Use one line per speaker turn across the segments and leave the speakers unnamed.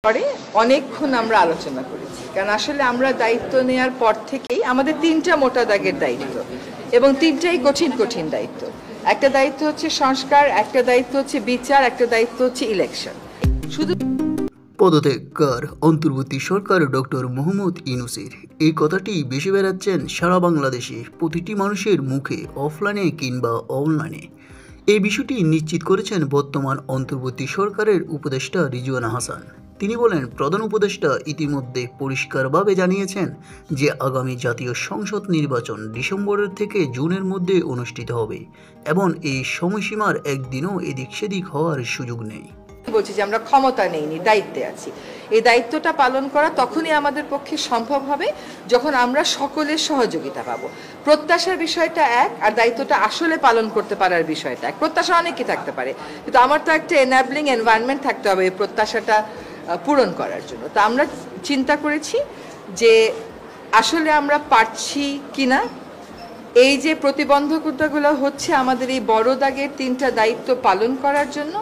পরে অনেকক্ষণ আমরা আলোচনা করেছি, কারণ আসলে আমরা দায়িত্ব নেওয়ার পর থেকেই আমাদের তিনটা মোটা দাগের দায়িত্ব এবং তিনটাই কঠিন কঠিন দায়িত্ব। একটা দায়িত্ব হচ্ছে সংস্কার, একটা দায়িত্ব হচ্ছে বিচার, একটা দায়িত্ব হচ্ছে ইলেকশন। শুধু
পদত্যাগকার অন্তর্বর্তী সরকার ডক্টর মোহাম্মদ ইউনূসের এই কথাটি বেশি বেড়াচ্ছেন সারা বাংলাদেশে প্রতিটি মানুষের মুখে, অফলাইনে কিংবা অনলাইনে। এই বিষয়টি নিশ্চিত করেছেন বর্তমান অন্তর্বর্তী সরকারের উপদেষ্টা রিজওয়ানা হাসান। তিনি বলেন, প্রধান উপদেষ্টা ইতিমধ্যে পরিষ্কারভাবে জানিয়েছেন যে আগামী জাতীয় সংসদ নির্বাচন ডিসেম্বরের থেকে জুনের মধ্যে অনুষ্ঠিত হবে এবং এই সময়সীমার একদিনও এদিক সেদিক হওয়ার সুযোগ নেই।
বলছি যে আমরা ক্ষমতা নেইনি, দায়িত্বে আছি। এই দায়িত্বটা পালন করা তখনই আমাদের পক্ষে সম্ভব হবে যখন আমরা সকলের সহযোগিতা পাবো। প্রত্যাশার বিষয়টা এক, আর দায়িত্বটা আসলে পালন করতে পারার বিষয়টা এক। প্রত্যাশা অনেকই থাকতে পারে, কিন্তু আমার তো একটা এনাবলিং এনভায়রনমেন্ট থাকতে হবে এই প্রত্যাশাটা পূরণ করার জন্য। তো আমরা চিন্তা করেছি যে আসলে আমরা পারছি কিনা। এই যে প্রতিবন্ধকতাগুলো হচ্ছে আমাদের এই বড় দাগের তিনটা দায়িত্ব পালন করার জন্য,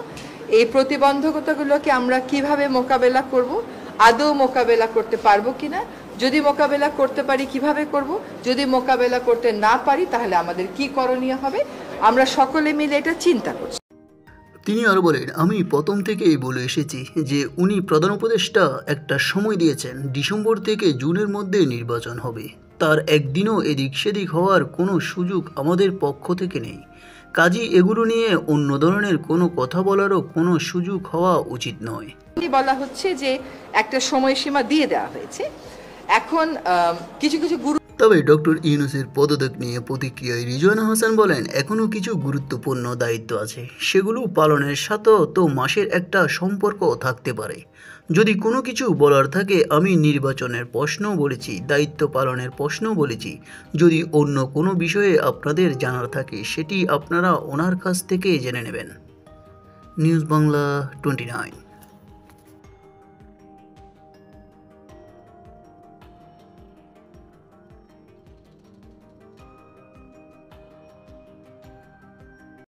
এই প্রতিবন্ধকতাগুলোকে আমরা কিভাবে মোকাবেলা করব, আদৌ মোকাবেলা করতে পারবো কিনা, যদি মোকাবেলা করতে পারি কিভাবে করব, যদি মোকাবেলা করতে না পারি তাহলে আমাদের কি করণীয় হবে, আমরা সকলে মিলে এটা চিন্তা করছি।
তিনি আরও বলেন, আমি প্রথম থেকেই বলে এসেছি যে উনি প্রধান উপদেষ্টা একটা সময় দিয়েছেন, ডিসেম্বর থেকে জুনের মধ্যে নির্বাচন হবে। তার একদিনও এদিক সেদিক হওয়ার কোনো সুযোগ আমাদের পক্ষ থেকে নেই। কাজেই এগুলো নিয়ে অন্য ধরনের কোনো কথা বলারও কোনো সুযোগ হওয়া উচিত নয়।
বলা হচ্ছে যে একটা সময়সীমা দিয়ে দেওয়া হয়েছে, এখন কিছু কিছু
তবে ডক্টর ইউনূসের পদত্যাগ নিয়ে প্রতিক্রিয়ায় রিজওয়ানা হাসান বলেন, এখনও কিছু গুরুত্বপূর্ণ দায়িত্ব আছে, সেগুলো পালনের সাথেও তো মাসের একটা সম্পর্ক থাকতে পারে। যদি কোনো কিছু বলার থাকে, আমি নির্বাচনের প্রশ্নও বলেছি, দায়িত্ব পালনের প্রশ্নও বলেছি। যদি অন্য কোনো বিষয়ে আপনাদের জানার থাকে সেটি আপনারা ওনার কাছ থেকে জেনে নেবেন। নিউজ বাংলা 29।